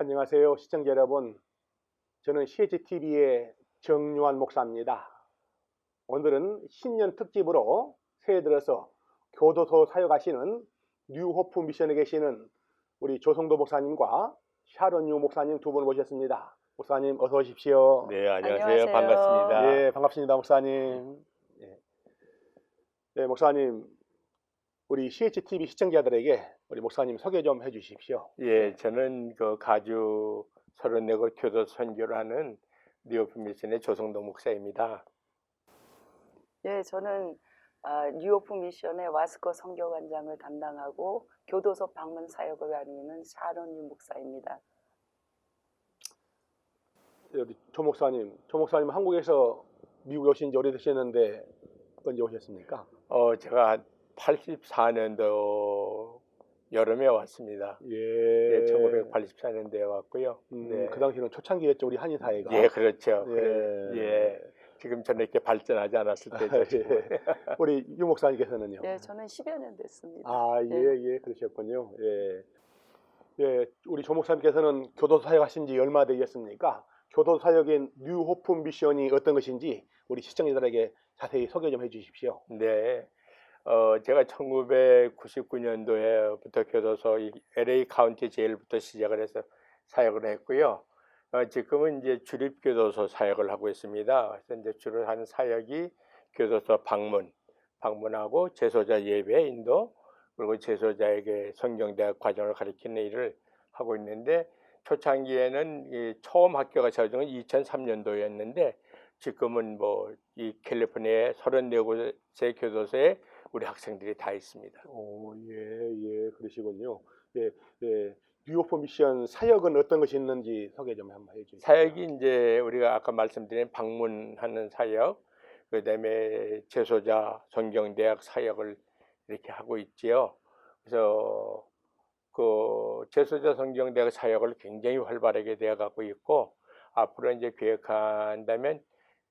안녕하세요, 시청자 여러분. 저는 CHTV의 정유한 목사입니다. 오늘은 신년 특집으로 새해 들어서 교도소 사역하시는 뉴호프 미션에 계시는 우리 조성도 목사님과 샤론 유 목사님 두 분 모셨습니다. 목사님 어서 오십시오. 네, 안녕하세요. 안녕하세요. 반갑습니다. 예, 반갑습니다, 목사님. 예, 목사님, 우리 CHTV 시청자들에게 우리 목사님 소개 좀 해주십시오. 예, 저는 그 가주 34곳 교도 선교를 하는 뉴호프 미션의 조성도 목사입니다. 예, 저는 뉴오프 미션의 와스코 선교관장을 담당하고 교도소 방문 사역을 하는 샤론 유 목사입니다. 우리 조 목사님 한국에서 미국에 오신 지 오래되셨는데 언제 오셨습니까? 제가 84년도 여름에 왔습니다. 예, 1984년도에 왔고요. 네. 그 당시는 초창기였죠, 우리 한인 사회가. 예, 그렇죠. 예. 예. 지금 저는 이렇게 발전하지 않았을 때죠. 예. 우리 유 목사님께서는요? 예, 저는 10여 년 됐습니다. 아, 예, 그러셨군요. 예. 예, 우리 조 목사님께서는 교도소 사역하신 지 얼마 되셨습니까? 교도소 사역인 뉴호프 미션이 어떤 것인지 우리 시청자들에게 자세히 소개 좀 해주십시오. 네. 제가 1999년도에부터 교도소 LA 카운티 제일부터 시작을 해서 사역을 했고요. 지금은 이제 주립교도소 사역을 하고 있습니다. 그래서 이제 주로 하는 사역이 교도소 방문하고 재소자 예배 인도, 그리고 재소자에게 성경대학 과정을 가르치는 일을 하고 있는데, 초창기에는 처음 학교가 세워진 건 2003년도였는데 지금은 뭐 이 캘리포니아의 34곳의 교도소에 우리 학생들이 다 있습니다. 오, 예, 그러시군요. 예, 뉴호프 미션 사역은 어떤 것이 있는지 소개 좀 한번 해주세요. 사역이 이제 우리가 아까 말씀드린 방문하는 사역, 그다음에 재소자 성경대학 사역을 이렇게 하고 있지요. 그래서 그 재소자 성경대학 사역을 굉장히 활발하게 되어 가고 있고, 앞으로 이제 계획한다면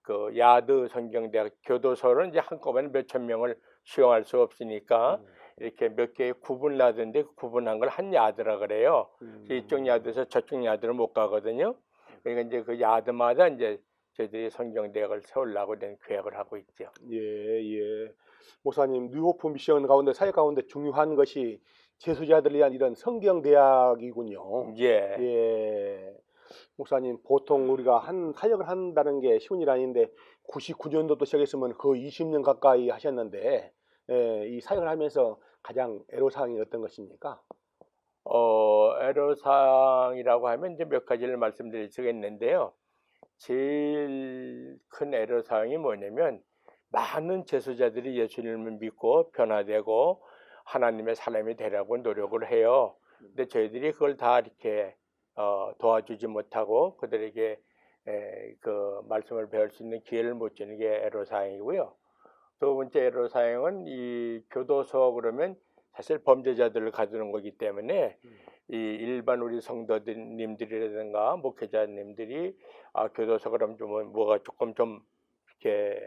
그 야드 성경대학 교도소는 이제 한꺼번에 몇천 명을 수용할 수 없으니까 이렇게 몇 개의 구분을 하던데, 구분한 걸 한 야드라 그래요. 이쪽 야드에서 저쪽 야드를 못 가거든요. 그러니까 이제 그 야드마다 이제 저희들이 성경대학을 세우려고 된 계획을 하고 있죠. 예. 목사님, 뉴호프 미션 가운데 사역 가운데 중요한 것이 재소자들을 위한 이런 성경대학이군요. 예. 목사님, 보통 우리가 사역을 한다는 게 쉬운 일 아닌데 99년도부터 시작했으면 거의 20년 가까이 하셨는데 이 사역을 하면서 가장 애로사항이 어떤 것입니까? 애로사항이라고 하면 이제 몇 가지를 말씀드릴 수가 있는데요. 제일 큰 애로사항이 뭐냐면, 많은 재소자들이 예수님을 믿고 변화되고 하나님의 사람이 되려고 노력을 해요. 근데 저희들이 그걸 다 이렇게 도와주지 못하고 그들에게 그 말씀을 배울 수 있는 기회를 못 주는 게 애로사항이고요. 두 번째 애로사항은 이 교도소 그러면 사실 범죄자들을 가두는 거기 때문에 이 일반 우리 성도님들이라든가 목회자님들이 교도소 그럼 좀 뭐가 조금 좀 이렇게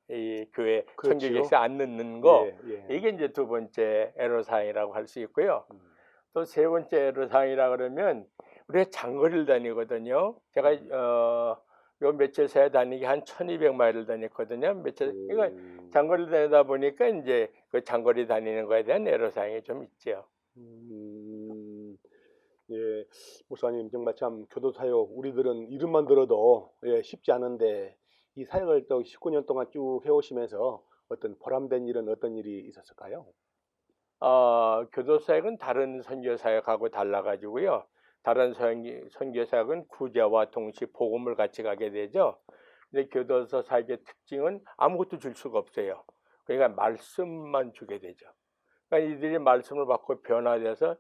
이 교회 청교객에 안 넣는 거, 이게 이제 두 번째 애로사항이라고 할 수 있고요. 또 세 번째 애로사항이라 그러면 우리가 장거리를 다니거든요. 제가 요 며칠 새에 다니기 한 1200마일을 다녔거든요. 그러니까 장거리를 다니다 보니까 이제 그 장거리 다니는 거에 대한 애로사항이 좀 있죠. 예, 목사님 정말 참 교도 사역 우리들은 이름만 들어도 쉽지 않은데 이 사역을 또 19년 동안 쭉 해오시면서 어떤 보람된 일은 어떤 일이 있었을까요? 교도 사역은 다른 선교 사역하고 달라가지고요. 다른 선교 사역은 구제와 동시에 복음을 같이 가게 되죠. 근데 교도소 사역의 특징은 아무것도 줄 수가 없어요. 그러니까 말씀만 주게 되죠. 그러니까 이들이 말씀을 받고 변화돼서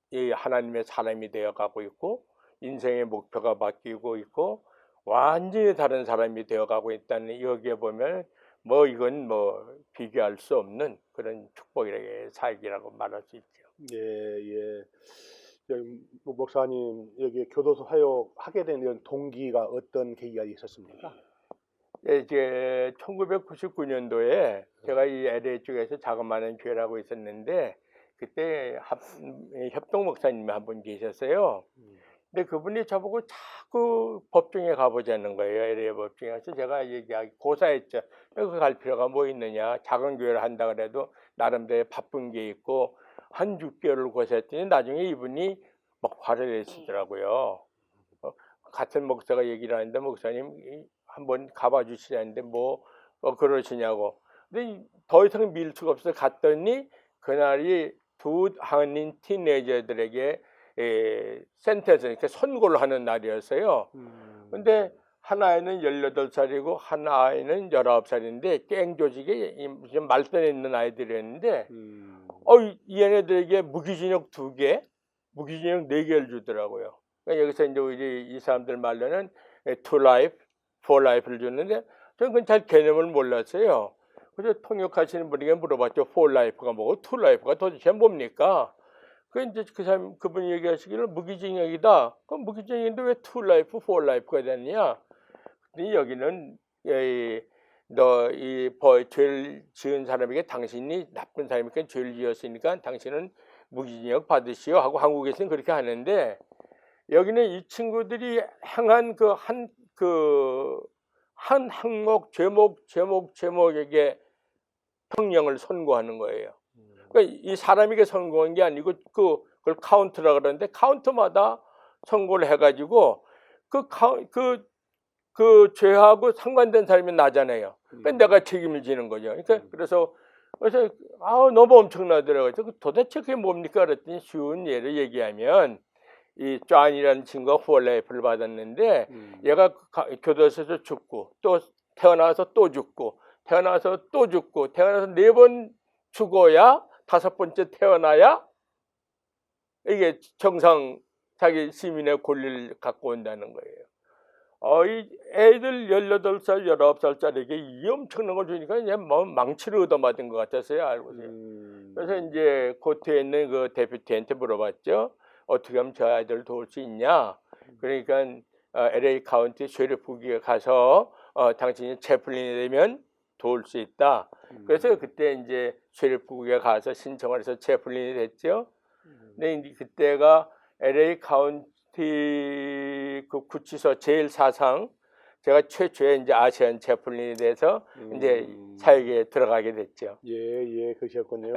이 하나님의 사람이 되어 가고 있고, 인생의 목표가 바뀌고 있고, 완전히 다른 사람이 되어 가고 있다는, 여기에 보면 뭐 이건 뭐 비교할 수 없는 그런 축복의 사역이라고 말할 수 있죠. 예. 목사님, 여기 교도소 사역하게 된 이런 동기가 어떤 계기가 있었습니까? 이제 1999년도에 제가 이 LA 쪽에서 자그마한 교회를 하고 있었는데, 그때 협동 목사님이 한 분 계셨어요. 근데 그분이 저보고 자꾸 법정에 가보자는 거예요. LA 법정에. 그래서 제가 얘기하기 고사했죠. 여기 갈 필요가 뭐 있느냐. 작은 교회를 한다 그래도 나름대로 바쁜 게 있고 한 6개월을 고사했더니 나중에 이분이 막 화를 내시더라고요. 같은 목사가 얘기를 하는데 목사님 한번 가봐 주시라는데 뭐 그러시냐고. 근데 더 이상 밀 수가 없어서 갔더니 그날이 두 한인 티네이저들에게 센터에서 이렇게 선고를 하는 날이었어요. 근데 한 아이는 18살이고 한 아이는 19살인데 갱 조직에 좀 말단에 있는 아이들이었는데 이 얘네들에게 무기징역 2개, 무기징역 4개를 주더라고요. 그러니까 여기서 이제 우리 이 사람들 말로는 to life, for life를 줬는데 저는 그건 잘 개념을 몰랐어요. 그래서 통역하시는 분에게 물어봤죠. for life가 뭐고 to life가 도대체 뭡니까? 그 이제 그 사람 그분이 얘기하시기를 무기징역이다. 그럼 무기징역인데 왜 to life, for life가 되느냐? 근데 여기는 죄를 지은 사람에게 당신이 나쁜 사람이니까 죄를 지었으니까 당신은 무기징역 받으시오 하고 한국에서는 그렇게 하는데 여기는 이 친구들이 행한 한 항목 제목에게 형량을 선고하는 거예요. 그러니까 이 사람에게 선고한 게 아니고 그걸 카운트라 그러는데 카운트마다 선고를 해가지고 그 죄하고 상관된 사람이 나잖아요. 그러니까 내가 책임을 지는 거죠. 그러니까 그래서 너무 엄청나더라고요. 도대체 그게 뭡니까? 그랬더니 쉬운 예를 얘기하면 이 쟈니라는 친구가 후얼라이프를 받았는데 얘가 교도소에서 죽고 또 태어나서 또 죽고 태어나서 또 죽고 태어나서 4번 죽어야 5번째 태어나야 이게 정상 자기 시민의 권리를 갖고 온다는 거예요. 이 애들 18살, 19살짜리에게 이 엄청난 걸 주니까 그냥 뭐 망치를 얻어맞은 것 같았어요. 알고서요. 그래서 이제 코트에 있는 그 데퓨티한테 물어봤죠. 어떻게 하면 저 아이들을 도울 수 있냐? 그러니까 LA 카운티 셰리프국에 가서 당신이 채플린이 되면 도울 수 있다. 그래서 그때 이제 셰리프국에 가서 신청을 해서 채플린이 됐죠. 근데 이제 그때가 LA 카운티 그 구치소 제일 사상 제가 최초의 이제 아시안 채플린이 돼서 이제 사역에 들어가게 됐죠. 예, 그러셨군요.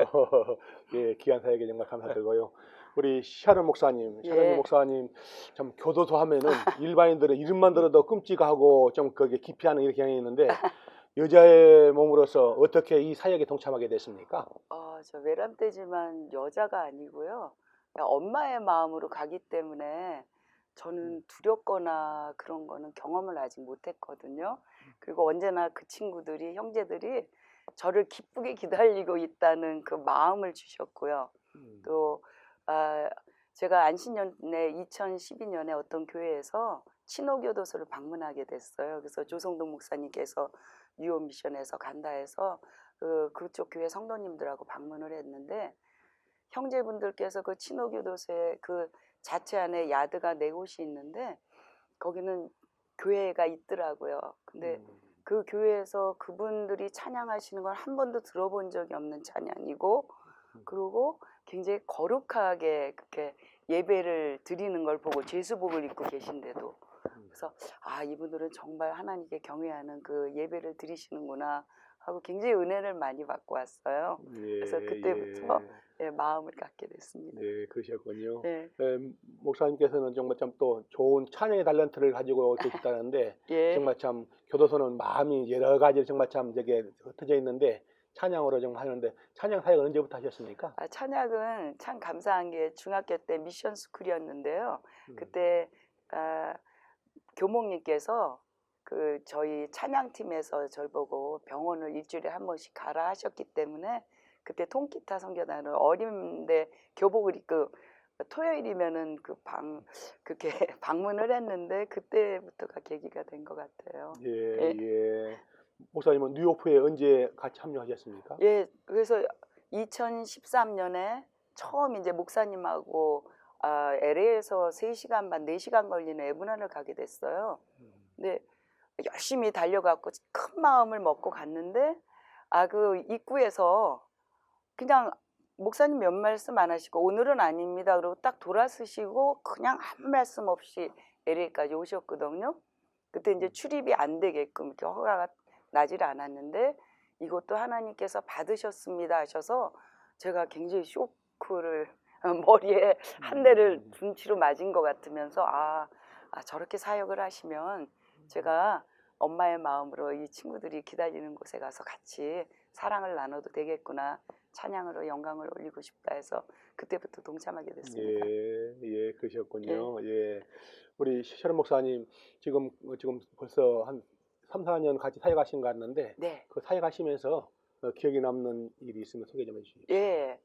예, 귀한 사역에 정말 감사드리고요. 우리 샤론 목사님, 예. 목사님 참 교도소 하면은 일반인들은 이름만 들어도 끔찍하고 좀 거기에 기피하는 이렇게 경향이 있는데 여자의 몸으로서 어떻게 이 사역에 동참하게 됐습니까? 저 외람되지만 여자가 아니고요. 그냥 엄마의 마음으로 가기 때문에 저는 두렵거나 그런 거는 경험을 아직 못했거든요. 그리고 언제나 그 친구들이 형제들이 저를 기쁘게 기다리고 있다는 그 마음을 주셨고요. 또 제가 안신년에 2012년에 어떤 교회에서 친호교도소를 방문하게 됐어요. 그래서 조성동 목사님께서 뉴욕 미션에서 간다 해서 그쪽 교회 성도님들하고 방문을 했는데 형제분들께서 그 친호교도소에 그 자체 안에 야드가 4곳이 있는데 거기는 교회가 있더라고요. 근데 그 교회에서 그분들이 찬양하시는 걸 한 번도 들어본 적이 없는 찬양이고 그리고 굉장히 거룩하게 그렇게 예배를 드리는 걸 보고 제수복을 입고 계신데도 그래서 이분들은 정말 하나님께 경외하는 그 예배를 드리시는구나 하고 굉장히 은혜를 많이 받고 왔어요. 그래서 그때부터 마음을 갖게 됐습니다. 네, 그러셨군요. 네. 목사님께서는 정말 참 또 좋은 찬양의 탤런트를 가지고 계시다는데 예. 정말 참 교도소는 마음이 여러 가지 정말 참 저게 흩어져 있는데 찬양으로 정말 하는데 찬양 사역은 언제부터 하셨습니까? 찬양은 참 감사한 게 중학교 때 미션 스쿨이었는데요. 그때 교목님께서 저희 찬양팀에서 저를 보고 병원을 일주일에 한 번씩 가라 하셨기 때문에 그때 통기타 선교단을 어린데 교복을 입고 토요일이면은 그렇게 방문을 했는데 그때부터가 계기가 된 것 같아요. 예. 목사님은 뉴오프에 언제 같이 합류하셨습니까? 예, 그래서 2013년에 처음 이제 목사님하고 LA에서 3시간 반, 4시간 걸리는 에브란을 가게 됐어요. 근데 열심히 달려갖고 큰 마음을 먹고 갔는데 그 입구에서 그냥 목사님 몇 말씀 안 하시고 오늘은 아닙니다. 그리고 딱 돌아서시고 그냥 아무 말씀 없이 LA까지 오셨거든요. 그때 이제 출입이 안 되게끔 이렇게 허가가 나질 않았는데 이것도 하나님께서 받으셨습니다 하셔서 제가 굉장히 쇼크를 머리에 한 대를 둔치로 맞은 것 같으면서 저렇게 사역을 하시면 제가 엄마의 마음으로 이 친구들이 기다리는 곳에 가서 같이 사랑을 나눠도 되겠구나. 찬양으로 영광을 올리고 싶다 해서 그때부터 동참하게 됐습니다. 예, 그러셨군요. 예. 우리 셔런 목사님 지금 벌써 한 3, 4년 같이 사역하신 것 같는데 네. 그 사역하시면서 기억에 남는 일이 있으면 소개 좀 해주시죠. 예.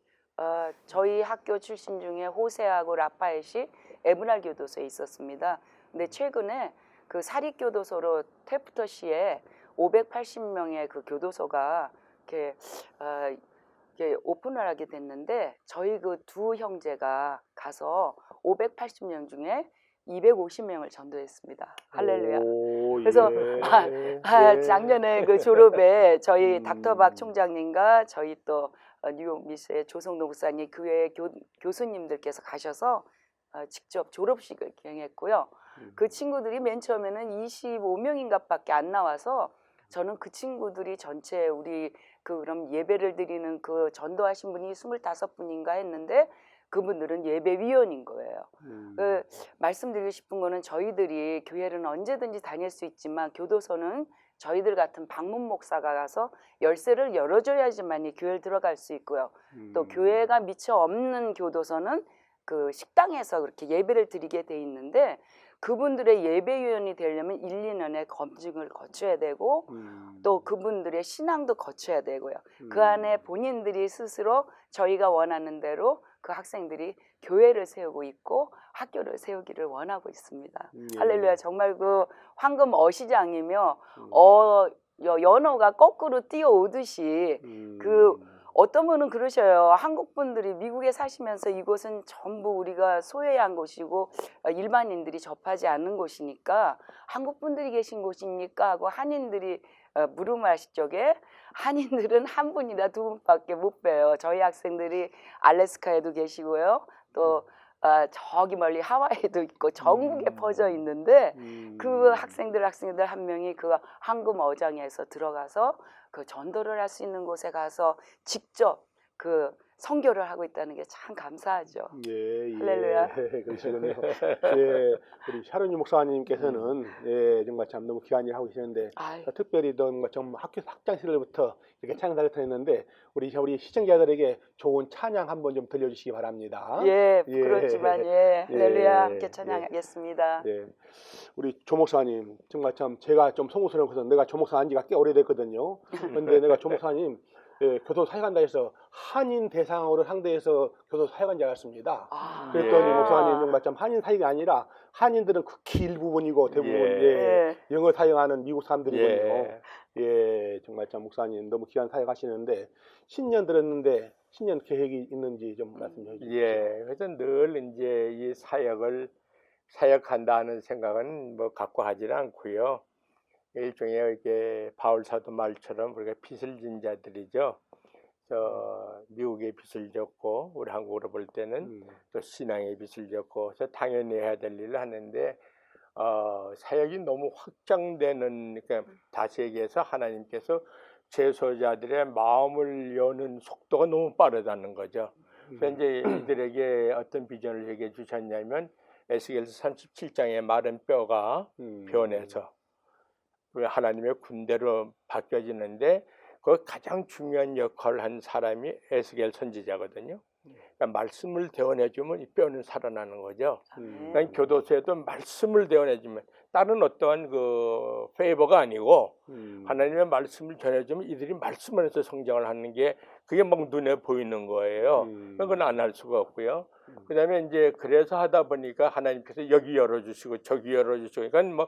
저희 학교 출신 중에 호세하고 라파엘이 에브날 교도소에 있었습니다. 근데 최근에 그 사립교도소로 테프터시에 580명의 그 교도소가 이렇게 오픈을 하게 됐는데 저희 그 두 형제가 가서 580명 중에 250명을 전도했습니다. 할렐루야. 그래서 작년에 그 졸업에 저희 닥터박 총장님과 저희 또 뉴욕 미스의 조성노 목사님 교회 교수님들께서 가셔서 직접 졸업식을 기행했고요. 그 친구들이 맨 처음에는 25명인가밖에 안 나와서 저는 그 친구들이 전체 우리 그럼 예배를 드리는 그 전도하신 분이 25분인가 했는데 그분들은 예배위원인 거예요. 말씀드리고 싶은 거는 저희들이 교회는 언제든지 다닐 수 있지만 교도소는 저희들 같은 방문 목사가 가서 열쇠를 열어줘야지만이 교회를 들어갈 수 있고요. 또 교회가 미처 없는 교도소는 그 식당에서 그렇게 예배를 드리게 돼 있는데 그분들의 예배위원이 되려면 1, 2년의 검증을 거쳐야 되고 또 그분들의 신앙도 거쳐야 되고요. 그 안에 본인들이 스스로 저희가 원하는 대로 그 학생들이 교회를 세우고 있고 학교를 세우기를 원하고 있습니다. 할렐루야. 정말 그 황금 어시장이며 연어가 거꾸로 뛰어오듯이 그 어떤 분은 그러셔요. 한국 분들이 미국에 사시면서 이곳은 전부 우리가 소외한 곳이고 일반인들이 접하지 않는 곳이니까 한국 분들이 계신 곳입니까? 하고 한인들이 물음하실 적에 한인들은 한 분이나 두 분밖에 못 봬요. 저희 학생들이 알래스카에도 계시고요. 또 저기 멀리 하와이에도 있고 전국에 퍼져 있는데 그 학생들 한 명이 그 황금 어장에서 들어가서 그 전도를 할 수 있는 곳에 가서 직접 그 선교를 하고 있다는 게 참 감사하죠. 할렐루야. 그러시군요. 예, 우리 샤론이 목사님께서는 정말 참 너무 귀한 일 하고 계시는데 특별히 좀 학교 학창 시절부터 이렇게 찬양을 했는데 우리 시청자들에게 좋은 찬양 한번 좀 들려주시기 바랍니다. 부끄럽지만 할렐루야 함께 찬양하겠습니다. 우리 조 목사님 정말 참 제가 좀 송구스러운 것은 내가 조 목사 한 지가 꽤 오래됐거든요. 그런데 내가 조 목사님 교도 사역한다 해서 한인 대상으로 상대해서 교도 사역한 줄 알았습니다. 그랬더니 목사님 정말 참 한인 사역이 아니라 한인들은 극히 일부분이고 대부분 영어 사용하는 미국 사람들이거든요. 정말 참 목사님 너무 귀한 사역하시는데 신년 들었는데 신년 계획이 있는지 좀 말씀 좀 해주시죠. 그래서 늘 이제 이 사역한다는 생각은 뭐 갖고 하지는 않고요. 일종의 이렇게 바울 사도 말처럼 우리가 빚을 진 자들이죠. 미국의 빚을 졌고 우리 한국으로 볼 때는 또 신앙의 빚을 졌고 그래서 당연히 해야 될 일을 하는데 사역이 너무 확장되는 그러니까 다시 얘기해서 하나님께서 제소자들의 마음을 여는 속도가 너무 빠르다는 거죠. 그래서 이제 이들에게 어떤 비전을 얘기해 주셨냐면 에스겔서 37장의 마른 뼈가 변해서 하나님의 군대로 바뀌어지는데 그 가장 중요한 역할을 한 사람이 에스겔 선지자거든요. 그러니까 말씀을 대원해주면 이 뼈는 살아나는 거죠. 그러니까 교도소에도 말씀을 대원해주면 다른 어떠한 그 페이버가 아니고 하나님의 말씀을 전해주면 이들이 말씀 안에서 성장을 하는 게 그게 막 눈에 보이는 거예요. 그건 안 할 수가 없고요. 그다음에 이제 그래서 하다 보니까 하나님께서 여기 열어주시고 저기 열어주시고 그러니까 뭐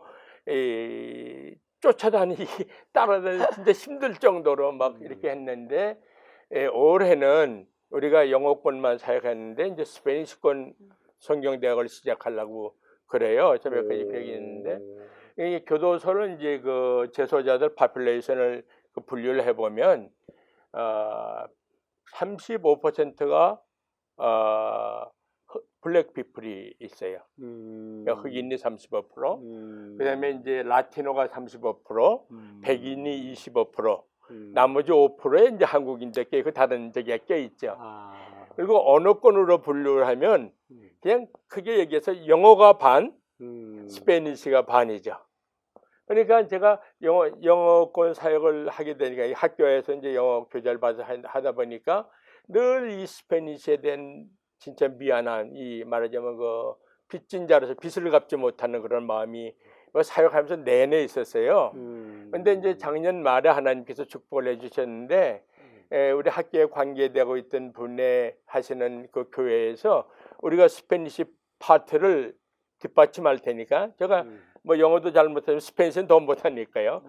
쫓아다니기 따라다니기 진짜 힘들 정도로 막 이렇게 했는데 올해는 우리가 영어권만 사역했는데 이제 스페인시권 성경대학을 시작하려고 그래요. 저 몇 가지 계획이 있는데 이 교도소를 이제 그 재소자들 파퓰레이션을 분류를 해보면 35%가 블랙 피플이 있어요. 그러니까 흑인이 35%, 그다음에 이제 라티노가 35%, 백인이 25%, 나머지 5%에 이제 한국인들 껴있고 다른 저기가 껴있죠. 그리고 언어권으로 분류를 하면 그냥 크게 얘기해서 영어가 반, 스페니시가 반이죠. 그러니까 제가 영어권 사역을 하게 되니까 이 학교에서 이제 영어 교재를 봐서 하다 보니까 늘 이 스페니시에 대한 진짜 미안한, 이 말하자면 그 빚진 자로서 빚을 갚지 못하는 그런 마음이 사역하면서 내내 있었어요. 근데 이제 작년 말에 하나님께서 축복을 해주셨는데 우리 학교에 관계되고 있던 분의 하시는 그 교회에서 우리가 스페니시 파트를 뒷받침할 테니까 제가 뭐 영어도 잘 못하지만 스페니시는 더 못하니까요.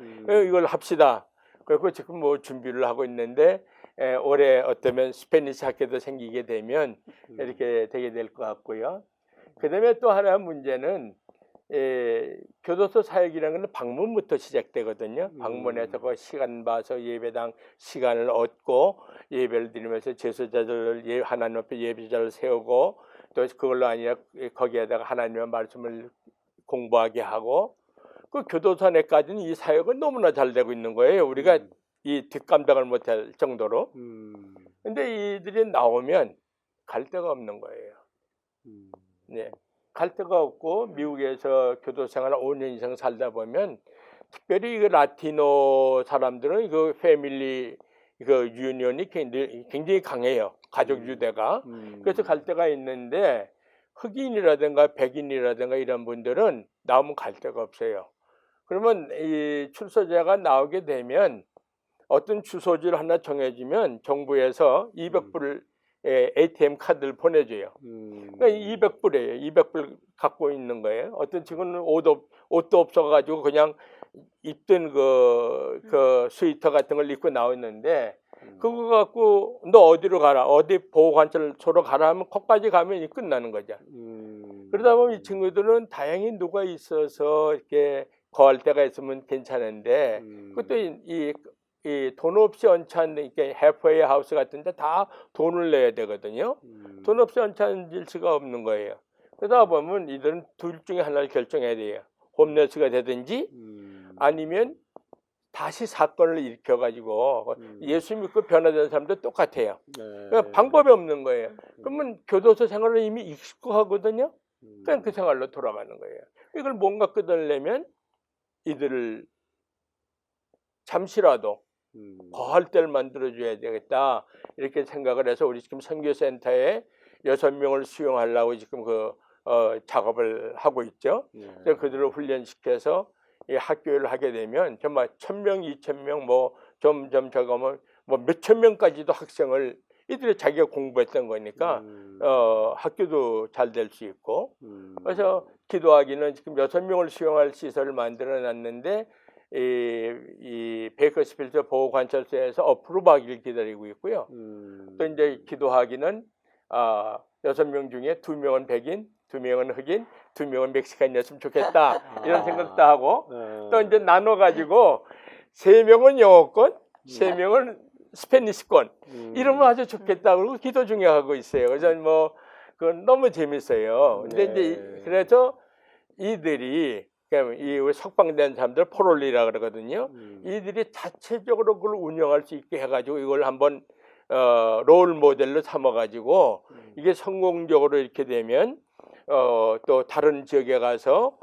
이걸 합시다. 그리고 지금 뭐 준비를 하고 있는데 올해 어쩌면 스페니시 학교도 생기게 되면 이렇게 되게 될 것 같고요. 그다음에 또 하나 문제는 교도소 사역이라는 건 방문부터 시작되거든요. 방문해서 그 시간 봐서 예배당 시간을 얻고 예배를 드리면서 제수자들 하나님 앞에 예배자를 세우고 또 그걸로 아니라 거기에다가 하나님의 말씀을 공부하게 하고 그 교도소 안에까지는 이 사역은 너무나 잘 되고 있는 거예요. 우리가 이 뒷감당을 못할 정도로. 근데 이들이 나오면 갈 데가 없는 거예요. 네. 갈 데가 없고 미국에서 교도 생활을 5년 이상 살다 보면 특별히 그 라티노 사람들은 그 패밀리 그 유니온이 굉장히 강해요. 가족 유대가. 그래서 갈 데가 있는데 흑인이라든가 백인이라든가 이런 분들은 나오면 갈 데가 없어요. 그러면 이 출소자가 나오게 되면 어떤 주소지를 하나 정해주면 정부에서 200불 ATM 카드를 보내줘요. 그러니까 200불이에요. 200불 갖고 있는 거예요. 어떤 친구는 옷도 없어가지고 그냥 입던 그 스웨터 같은 걸 입고 나왔는데 그거 갖고 너 어디로 가라, 어디 보호관찰소로 가라 하면 거기까지 가면 끝나는 거죠. 그러다 보면 이 친구들은 다행히 누가 있어서 이렇게 거할 데가 있으면 괜찮은데 그것도 이 돈 없이 얹혀있는 이렇게 해프웨이 하우스 같은 데 다 돈을 내야 되거든요. 돈 없이 얹혀질 수가 없는 거예요. 그러다 보면 이들은 둘 중에 하나를 결정해야 돼요. 홈레스가 되든지 아니면 다시 사건을 일으켜가지고 예수 믿고 변화된 사람도 똑같아요. 그러니까 방법이 없는 거예요. 그러면 교도소 생활은 이미 익숙하거든요. 그냥 그 생활로 돌아가는 거예요. 이걸 뭔가 끊으려면 이들을 잠시라도 거할 때를 만들어줘야 되겠다 이렇게 생각을 해서 우리 지금 선교센터에 6명을 수용하려고 지금 작업을 하고 있죠. 그래서 그들을 훈련시켜서 이 학교를 하게 되면 정말 1000명, 2000명 뭐 점점 저거면 뭐 몇천 명까지도 학생을 이들이 자기가 공부했던 거니까 학교도 잘 될 수 있고 그래서 기도하기는 지금 6명을 수용할 시설을 만들어 놨는데 이 베이커스필드 보호관찰소에서 어프로브하기를 기다리고 있고요. 또 이제 기도하기는 6명 중에 2명은 백인, 2명은 흑인, 2명은 멕시칸이었으면 좋겠다 이런 생각도 하고 또 이제 나눠가지고 3명은 영어권, 3명은 스페니시권 이러면 아주 좋겠다 그러고 기도 중에 하고 있어요. 그래서 뭐 그건 너무 재밌어요. 근데 이제 그래서 이들이 이 우리 석방된 사람들 포롤리라 그러거든요. 이들이 자체적으로 그걸 운영할 수 있게 해가지고 이걸 한번 롤 모델로 삼아가지고 이게 성공적으로 이렇게 되면 또 다른 지역에 가서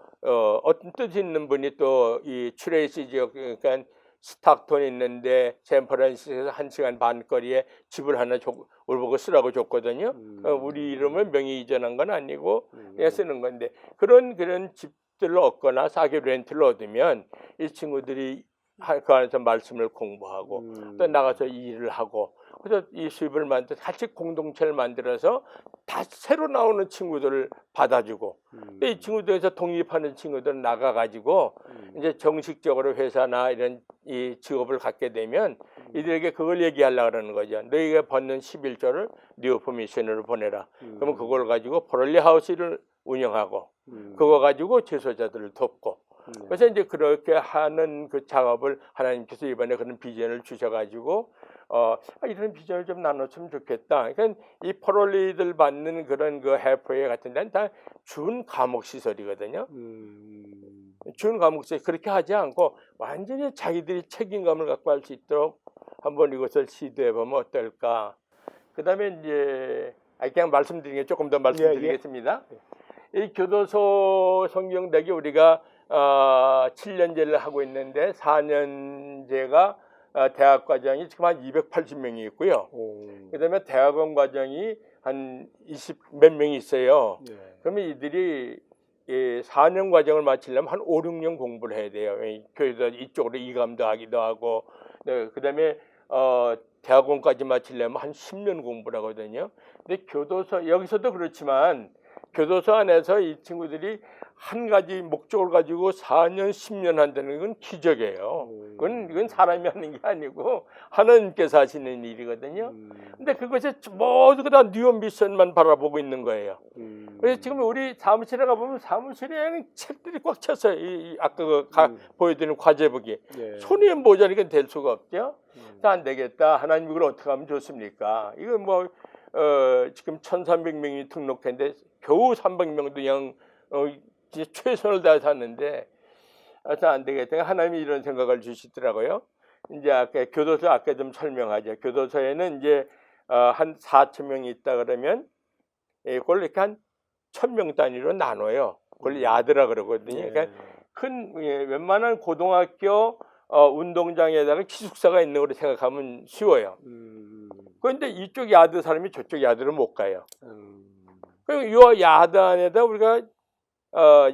어떤 뜻 있는 분이 또 이 트레이시 지역 그러니까 스탁톤 있는데 샌프란시스코에서 1시간 반 거리에 집을 하나 우리 보고 쓰라고 줬거든요. 우리 이름을 명의 이전한 건 아니고 그냥 쓰는 건데 그런 집들을 얻거나 싸게 렌트를 얻으면 이 친구들이 그 안에서 말씀을 공부하고 또 나가서 일을 하고 그래서 이 수입을 만들어 같이 공동체를 만들어서 다 새로 나오는 친구들을 받아주고 이 친구들에서 독립하는 친구들은 나가가지고 이제 정식적으로 회사나 이런 이 직업을 갖게 되면 이들에게 그걸 얘기하려고 그러는 거죠. 너희가 받는 11조를 뉴오프 미션으로 보내라. 그러면 그걸 가지고 포럴리 하우스를 운영하고 그거 가지고 재소자들을 돕고 그래서 이제 그렇게 하는 그 작업을 하나님께서 이번에 그런 비전을 주셔가지고 이런 비전을 좀 나눴으면 좋겠다. 그러니까 이 포롤리들 받는 그런 그 해프웨이 같은 데는 다 준 과목 시설이거든요. 준 과목 시설 그렇게 하지 않고 완전히 자기들이 책임감을 갖고 할 수 있도록 한번 이것을 시도해 보면 어떨까. 그다음에 이제 그냥 말씀드리는 게 조금 더 말씀드리겠습니다. 이 교도소 성경대학에 우리가 7년제를 하고 있는데 4년제가 대학 과정이 지금 한 280명이 있고요. 그다음에 대학원 과정이 한 20 몇 명이 있어요. 그러면 이들이 4년 과정을 마치려면 한 5, 6년 공부를 해야 돼요. 교회에서 이쪽으로 이감도 하기도 하고, 그다음에 대학원까지 마치려면 한 10년 공부를 하거든요. 근데 교도소 여기서도 그렇지만 교도소 안에서 이 친구들이 한 가지 목적을 가지고 4년, 10년 한다는 건 기적이에요. 이건 사람이 하는 게 아니고 하나님께서 하시는 일이거든요. 근데 그것이 모두 다 뉴 미션만 바라보고 있는 거예요. 그래서 지금 우리 사무실에 가보면 사무실에는 책들이 꽉 찼어요. 아까 보여드리는 과제북이. 손이 모자라니까 될 수가 없죠. 안 되겠다. 하나님 이걸 어떻게 하면 좋습니까? 이거 뭐 지금 1,300명이 등록했는데 겨우 300명도 그냥 진짜 최선을 다해서 하는데 안 되겠다. 하나님이 이런 생각을 주시더라고요. 이제 아까 교도소 아까 좀 설명하죠. 교도소에는 이제 한 4,000명이 있다 그러면 그걸 이렇게 한 1,000명 단위로 나눠요. 그걸 야드라 그러거든요. 그러니까 웬만한 고등학교 운동장에다가 기숙사가 있는 걸로 생각하면 쉬워요. 그런데 이쪽 야드 사람이 저쪽 야드를 못 가요. 그리고 이 야드 안에다 우리가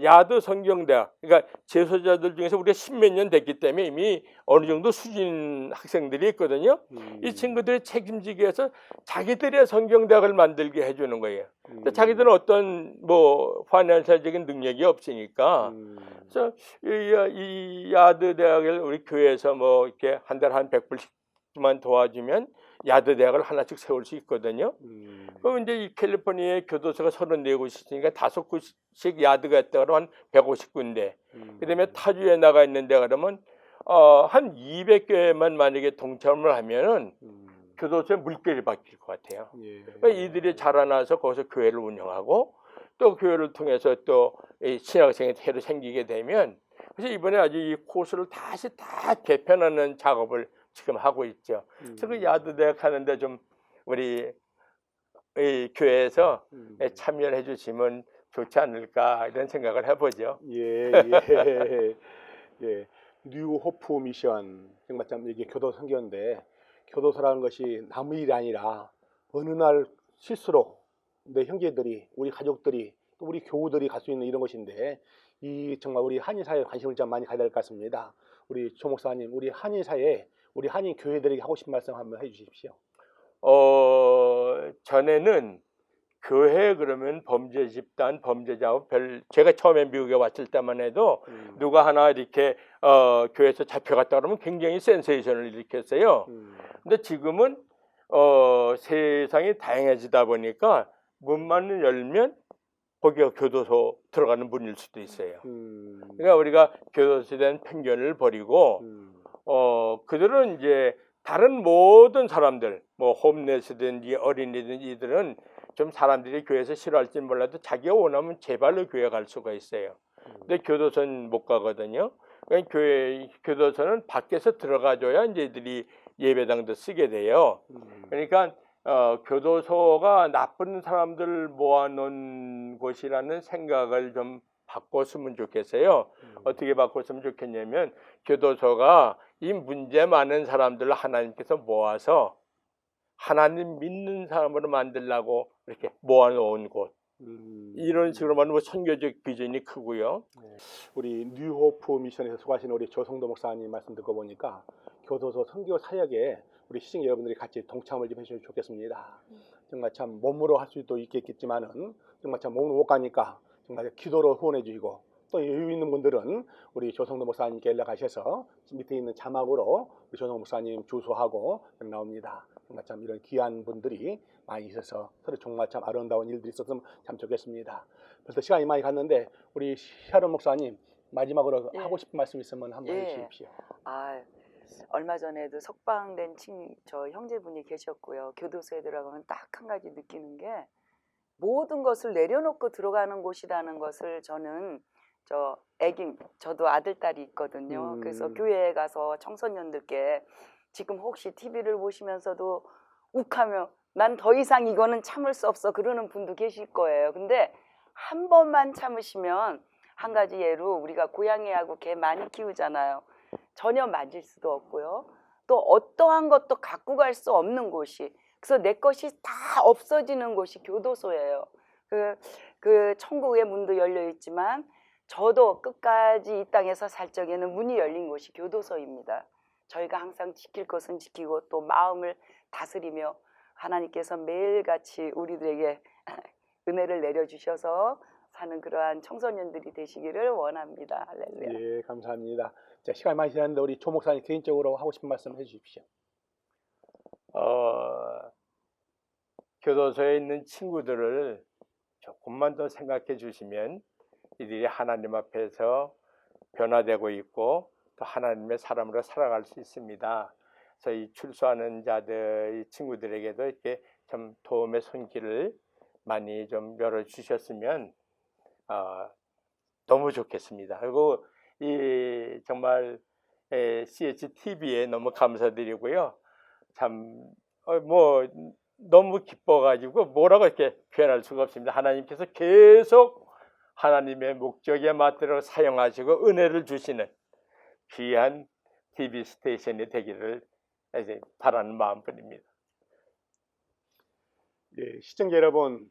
야드 성경대학, 그러니까 재소자들 중에서 우리가 10몇 년 됐기 때문에 이미 어느 정도 수준 학생들이 있거든요. 이 친구들이 책임지기 위해서 자기들의 성경대학을 만들게 해주는 거예요. 근데 자기들은 어떤 뭐 파이낸셜적인 능력이 없으니까, 그래서 이 야드 대학을 우리 교회에서 뭐 이렇게 한 달에 한 100불씩만 도와주면 야드 대학을 하나씩 세울 수 있거든요. 그럼 이제 이 캘리포니아의 교도소가 34곳이 있으니까 5곳씩 야드가 있다 그러면 한 150군데. 그다음에 타주에 나가 있는데 그러면 한 200개만 만약에 동참을 하면은 교도소에 물결이 바뀔 것 같아요. 그러니까 이들이 자라나서 거기서 교회를 운영하고 또 교회를 통해서 또 신학생이 새로 생기게 되면, 그래서 이번에 아주 이 코스를 다시 다 개편하는 작업을 지금 하고 있죠. 그래서 그 야드 대학 하는데 좀 우리 교회에서 참여를 해주시면 좋지 않을까 이런 생각을 해보죠. 뉴 호프 미션 정말 참 이게 교도소 선교인데, 교도소라는 것이 남의 일이 아니라 어느 날 실수로 내 형제들이, 우리 가족들이, 또 우리 교우들이 갈 수 있는 이런 것인데, 이 정말 우리 한인 사회에 관심을 좀 많이 가져야 될 것 같습니다. 우리 조 목사님, 우리 한인 사회, 우리 한인 교회들에게 하고 싶은 말씀 한번 해주십시오. 전에는 교회 그러면 범죄 집단, 범죄자하고 제가 처음에 미국에 왔을 때만 해도 누가 하나 이렇게 교회에서 잡혀갔다 그러면 굉장히 센세이션을 일으켰어요. 근데 지금은 세상이 다양해지다 보니까 문만 열면 거기가 교도소 들어가는 문일 수도 있어요. 그러니까 우리가 교도소에 대한 편견을 버리고 그들은 이제 다른 모든 사람들, 뭐 홈레스든지 어린이든지 이들은 좀 사람들이 교회에서 싫어할지 몰라도 자기가 원하면 제발로 교회 갈 수가 있어요. 근데 교도소는 못 가거든요. 그러니까 교도소는 밖에서 들어가줘야 이제 이들이 예배당도 쓰게 돼요. 그러니까 교도소가 나쁜 사람들 모아놓은 곳이라는 생각을 좀 바꿨으면 좋겠어요. 어떻게 바꿨으면 좋겠냐면, 교도소가 이 문제 많은 사람들을 하나님께서 모아서 하나님 믿는 사람으로 만들려고 이렇게 모아놓은 곳. 이런 식으로 말하면 선교적 비전이 크고요. 우리 뉴호프 미션에서 수고하시는 우리 조성도 목사님 말씀 듣고 보니까 교도소 선교 사역에 우리 시청 여러분들이 같이 동참을 좀 해주시면 좋겠습니다. 정말 참 몸으로 할 수도 있겠지만은 정말 참 몸으로 못 가니까 정말 기도로 후원해 주시고, 또 여유 있는 분들은 우리 조성도 목사님께 연락하셔서 밑에 있는 자막으로 우리 조성도 목사님 주소하고 나옵니다. 정말 참 이런 귀한 분들이 많이 있어서 서로 정말 참 아름다운 일들이 있었으면 참 좋겠습니다. 벌써 시간이 많이 갔는데 우리 샤론 목사님 마지막으로 하고 싶은 말씀 있으면 한번 해주십시오. 얼마 전에도 석방된 저 형제분이 계셨고요. 교도소에 들어가면 딱 한 가지 느끼는 게 모든 것을 내려놓고 들어가는 곳이라는 것을 저는 저도 아들 딸이 있거든요. 그래서 교회에 가서 청소년들께 지금 혹시 TV를 보시면서도 욱하며 난 더 이상 이거는 참을 수 없어 그러는 분도 계실 거예요. 근데 한 번만 참으시면 한 가지 예로 우리가 고양이하고 개 많이 키우잖아요. 전혀 만질 수도 없고요. 또 어떠한 것도 갖고 갈 수 없는 곳이 그래서 내 것이 다 없어지는 곳이 교도소예요. 그 천국의 문도 열려 있지만 저도 끝까지 이 땅에서 살 적에는 문이 열린 곳이 교도소입니다. 저희가 항상 지킬 것은 지키고 또 마음을 다스리며 하나님께서 매일같이 우리들에게 은혜를 내려주셔서 사는 그러한 청소년들이 되시기를 원합니다. 할렐루야. 예, 감사합니다. 자, 시간 많이 지났는데 우리 조 목사님 개인적으로 하고 싶은 말씀 해주십시오. 교도소에 있는 친구들을 조금만 더 생각해 주시면 이들이 하나님 앞에서 변화되고 있고 또 하나님의 사람으로 살아갈 수 있습니다. 그래서 이 출소하는 자들, 이 친구들에게도 이렇게 좀 도움의 손길을 많이 좀 열어주셨으면 너무 좋겠습니다. 그리고 이 정말 CHTV에 너무 감사드리고요. 참 너무 기뻐가지고 뭐라고 이렇게 표현할 수가 없습니다. 하나님께서 계속 하나님의 목적에 맞도록 사용하시고 은혜를 주시는 귀한 TV 스테이션이 되기를 이제 바라는 마음뿐입니다. 예, 시청자 여러분,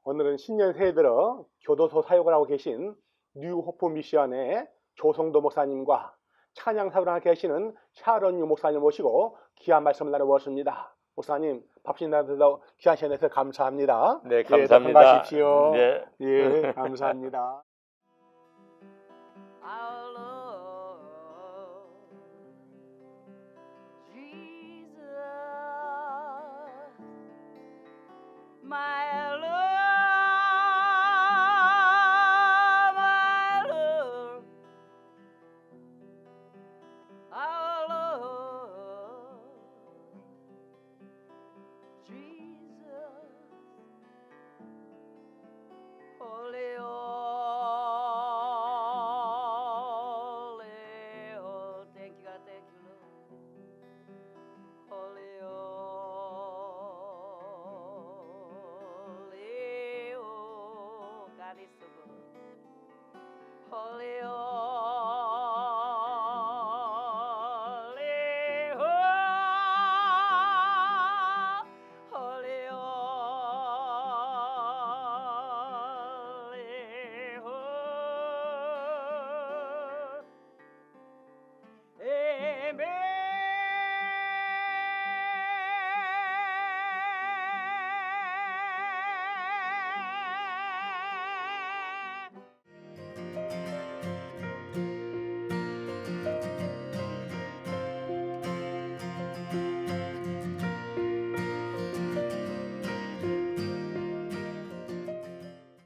오늘은 신년 새해 들어 교도소 사역을 하고 계신 뉴호프 미션의 조성도 목사님과 찬양 사역을 하고 계시는 샤론 유 목사님 모시고 귀한 말씀을 나눠보았습니다. 목사님, 밥신 나눠서 귀한 시간 내서 감사합니다. 네, 예, 감사합니다. 건강하십시오. 네. 예, 감사합니다. Our Lord Jesus, my Lord, my Lord, our Lord Jesus, holy, holy, holy, thank you, God, thank you, Lord. Holy, holy, oh, God is so good. Holy, holy.